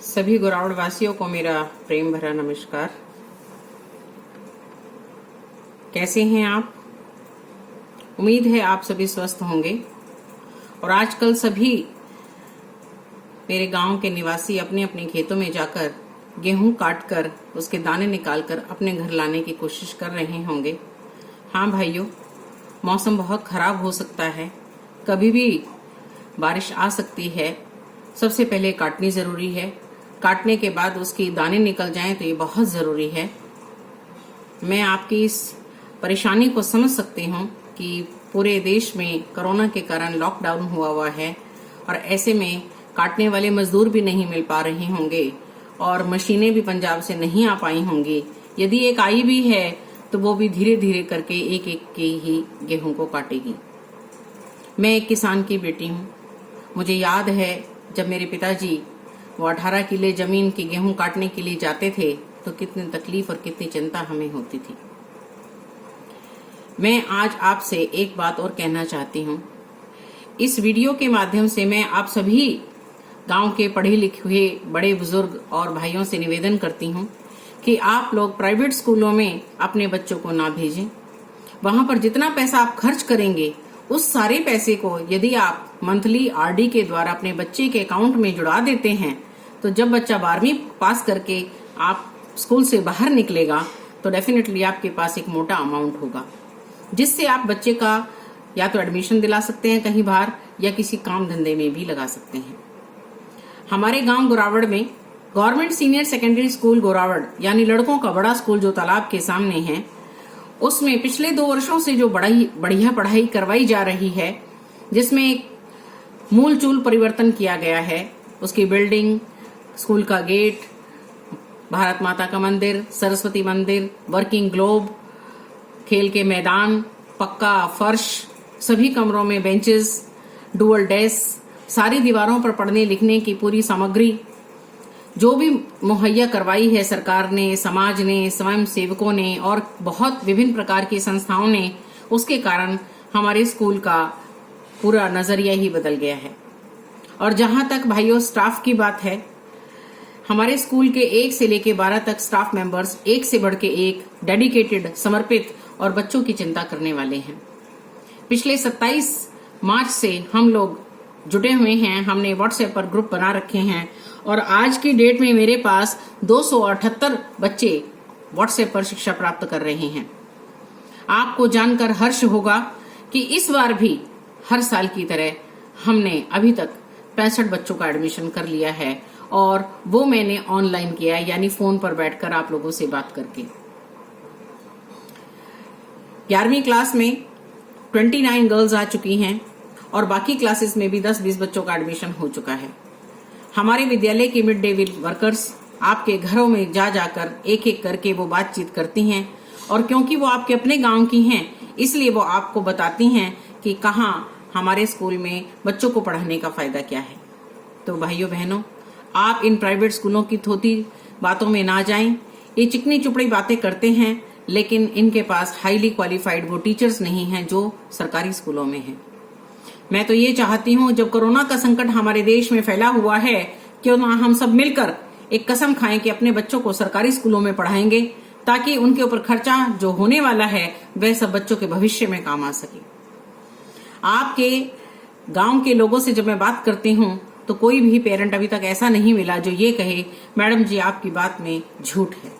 सभी गोरावड़ वासियों को मेरा प्रेम भरा नमस्कार। कैसे हैं आप? उम्मीद है आप सभी स्वस्थ होंगे। और आजकल सभी मेरे गांव के निवासी अपने अपने खेतों में जाकर गेहूं काटकर उसके दाने निकालकर अपने घर लाने की कोशिश कर रहे होंगे। हाँ भाइयों, मौसम बहुत खराब हो सकता है, कभी भी बारिश आ सकती है। सबसे पहले काटनी जरूरी है, काटने के बाद उसकी दाने निकल जाएं तो ये बहुत जरूरी है। मैं आपकी इस परेशानी को समझ सकती हूँ कि पूरे देश में कोरोना के कारण लॉकडाउन हुआ है और ऐसे में काटने वाले मजदूर भी नहीं मिल पा रहे होंगे और मशीनें भी पंजाब से नहीं आ पाई होंगी। यदि एक आई भी है तो वो भी धीरे धीरे करके एक एक के ही गेहूं को काटेगी। मैं एक किसान की बेटी हूँ। मुझे याद है जब मेरे पिताजी वो 18 किले जमीन की गेहूं काटने के लिए जाते थे तो कितनी तकलीफ और कितनी चिंता हमें होती थी। मैं आज आपसे एक बात और कहना चाहती हूँ। इस वीडियो के माध्यम से मैं आप सभी गांव के पढ़े लिखे हुए बड़े बुजुर्ग और भाइयों से निवेदन करती हूँ कि आप लोग प्राइवेट स्कूलों में अपने बच्चों को ना भेजें। वहां पर जितना पैसा आप खर्च करेंगे उस सारे पैसे को यदि आप मंथली आरडी के द्वारा अपने बच्चे के अकाउंट में जुड़ा देते हैं तो जब बच्चा 12वीं पास करके आप स्कूल से बाहर निकलेगा तो डेफिनेटली आपके पास एक मोटा अमाउंट होगा, जिससे आप बच्चे का या तो एडमिशन दिला सकते हैं कहीं बाहर या किसी काम धंधे में भी लगा सकते हैं। हमारे गांव गोरावड़ में गवर्नमेंट सीनियर सेकेंडरी स्कूल गोरावड़ यानी लड़कों का बड़ा स्कूल जो तालाब के सामने है, उसमें पिछले 2 वर्षों से जो बढ़िया पढ़ाई करवाई जा रही है, जिसमें एक मूल चूल परिवर्तन किया गया है। उसकी बिल्डिंग, स्कूल का गेट, भारत माता का मंदिर, सरस्वती मंदिर, वर्किंग ग्लोब, खेल के मैदान, पक्का फर्श, सभी कमरों में बेंचेस, डुअल डेस्क, सारी दीवारों पर पढ़ने लिखने की पूरी सामग्री जो भी मुहैया करवाई है सरकार ने, समाज ने, स्वयं सेवकों ने और बहुत विभिन्न प्रकार की संस्थाओं ने, उसके कारण हमारे स्कूल का पूरा नजरिया ही बदल गया है। और जहां तक भाइयों स्टाफ की बात है, हमारे स्कूल के 1 से लेकर 12 तक स्टाफ मेंबर्स एक से बढ़ के एक डेडिकेटेड, समर्पित और बच्चों की चिंता करने वाले हैं। पिछले 27 मार्च से हम लोग जुटे हुए हैं। हमने व्हाट्सएप पर ग्रुप बना रखे हैं और आज की डेट में मेरे पास 278 बच्चे व्हाट्सएप पर शिक्षा प्राप्त कर रहे हैं। आपको जानकर हर्ष होगा कि इस बार भी हर साल की तरह हमने अभी तक 65 बच्चों का एडमिशन कर लिया है और वो मैंने ऑनलाइन किया है, यानी फोन पर बैठकर आप लोगों से बात करके। 11वीं क्लास में 29 गर्ल्स आ चुकी हैं और बाकी क्लासेस में भी 10-20 बच्चों का एडमिशन हो चुका है। हमारे विद्यालय के मिड डे मील वर्कर्स आपके घरों में जा जाकर एक एक करके वो बातचीत करती हैं और क्योंकि वो आपके अपने गांव की हैं इसलिए वो आपको बताती हैं कि कहाँ हमारे स्कूल में बच्चों को पढ़ाने का फायदा क्या है। तो भाइयों बहनों, आप इन प्राइवेट स्कूलों की थोती बातों में ना जाएं। ये चिकनी चुपड़ी बातें करते हैं लेकिन इनके पास हाईली क्वालिफाइड वो टीचर्स नहीं हैं जो सरकारी स्कूलों में हैं। मैं तो ये चाहती हूँ जब कोरोना का संकट हमारे देश में फैला हुआ है क्यों ना हम सब मिलकर एक कसम खाएं कि अपने बच्चों को सरकारी स्कूलों में पढ़ाएंगे ताकि उनके ऊपर खर्चा जो होने वाला है वह सब बच्चों के भविष्य में काम आ सके। आपके गांव के लोगों से जब मैं बात करती हूँ तो कोई भी पेरेंट अभी तक ऐसा नहीं मिला जो ये कहे मैडम जी आपकी बात में झूठ है।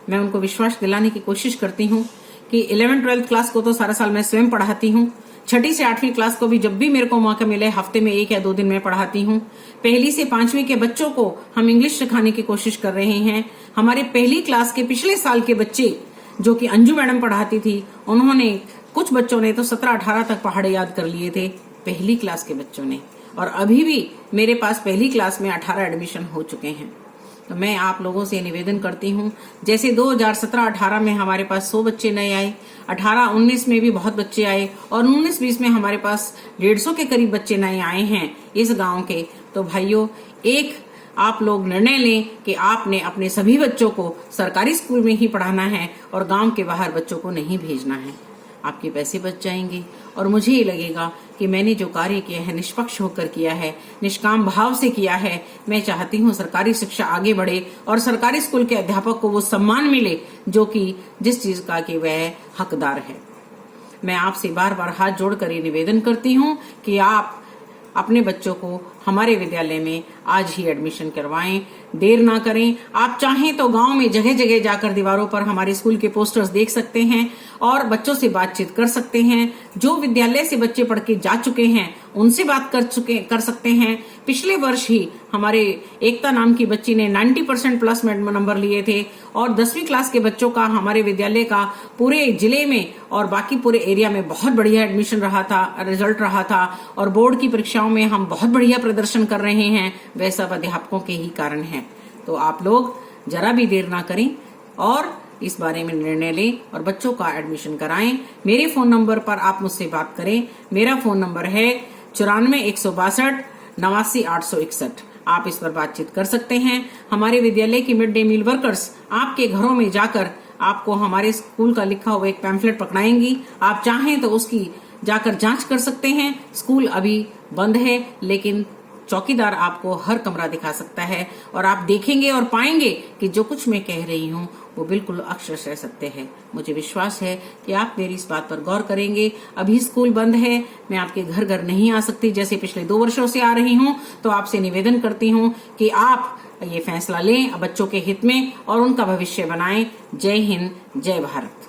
मैं उनको विश्वास दिलाने की कोशिश करती हूँ कि 11th-12th क्लास को तो सारा साल मैं स्वयं पढ़ाती हूँ। 6ठी से 8वीं क्लास को भी जब भी मेरे को मौका मिले हफ्ते में 1 या 2 दिन मैं पढ़ाती हूँ। 1ली से 5वीं के बच्चों को हम इंग्लिश सिखाने की कोशिश कर रहे हैं। हमारे 1ली क्लास के पिछले साल के बच्चे जो कि अंजू मैडम पढ़ाती थी, उन्होंने कुछ बच्चों ने तो 17-18 तक पहाड़े याद कर लिए थे 1ली क्लास के बच्चों ने। और अभी भी मेरे पास 1ली क्लास में 18 एडमिशन हो चुके हैं। तो मैं आप लोगों से निवेदन करती हूँ, जैसे 2017-18 में हमारे पास 100 बच्चे नए आए, 18-19 में भी बहुत बच्चे आए और 19-20 में हमारे पास 150 के करीब बच्चे नए आए हैं इस गांव के। तो भाइयों, एक आप लोग निर्णय लें कि आपने अपने सभी बच्चों को सरकारी स्कूल में ही पढ़ाना है और गांव के बाहर बच्चों को नहीं भेजना है। आपके पैसे बच जाएंगे और मुझे ये लगेगा कि मैंने जो कार्य किया है निष्पक्ष होकर किया है, निष्काम भाव से किया है। मैं चाहती हूँ सरकारी शिक्षा आगे बढ़े और सरकारी स्कूल के अध्यापक को वो सम्मान मिले जो कि जिस चीज का कि वह हकदार है। मैं आपसे बार बार हाथ जोड़कर ये निवेदन करती हूँ कि आप अपने बच्चों को हमारे विद्यालय में आज ही एडमिशन करवाएं, देर ना करें। आप चाहें तो गांव में जगह जगह जाकर दीवारों पर हमारे स्कूल के पोस्टर्स देख सकते हैं और बच्चों से बातचीत कर सकते हैं। जो विद्यालय से बच्चे पढ़ के जा चुके हैं उनसे बात कर सकते हैं। पिछले वर्ष ही हमारे एकता नाम की बच्ची ने 90% प्लस नंबर लिए थे और 10वीं क्लास के बच्चों का हमारे विद्यालय का पूरे जिले में और बाकी पूरे एरिया में बहुत बढ़िया एडमिशन रहा था, रिजल्ट रहा था और बोर्ड की परीक्षाओं में हम बहुत बढ़िया प्रदर्शन कर रहे हैं। वह सब अध्यापकों के ही कारण है। तो आप लोग जरा भी देर ना करें और इस बारे में निर्णय लें और बच्चों का एडमिशन कराएं। मेरे फोन नंबर पर आप मुझसे बात करें। मेरा फोन नंबर है 94 162 89 861। आप इस पर बातचीत कर सकते हैं। हमारे विद्यालय की मिड डे मील वर्कर्स आपके घरों में जाकर आपको हमारे स्कूल का लिखा हुआ एक पैम्फलेट पकड़ाएंगी। आप चाहें तो उसकी जाकर जांच कर सकते हैं। स्कूल अभी बंद है लेकिन चौकीदार आपको हर कमरा दिखा सकता है और आप देखेंगे और पाएंगे कि जो कुछ मैं कह रही हूँ वो बिल्कुल अक्षरशः सत्य है। मुझे विश्वास है कि आप मेरी इस बात पर गौर करेंगे। अभी स्कूल बंद है, मैं आपके घर घर नहीं आ सकती जैसे पिछले 2 वर्षों से आ रही हूँ। तो आपसे निवेदन करती हूँ कि आप ये फैसला लें बच्चों के हित में और उनका भविष्य बनाएं। जय हिंद, जय भारत।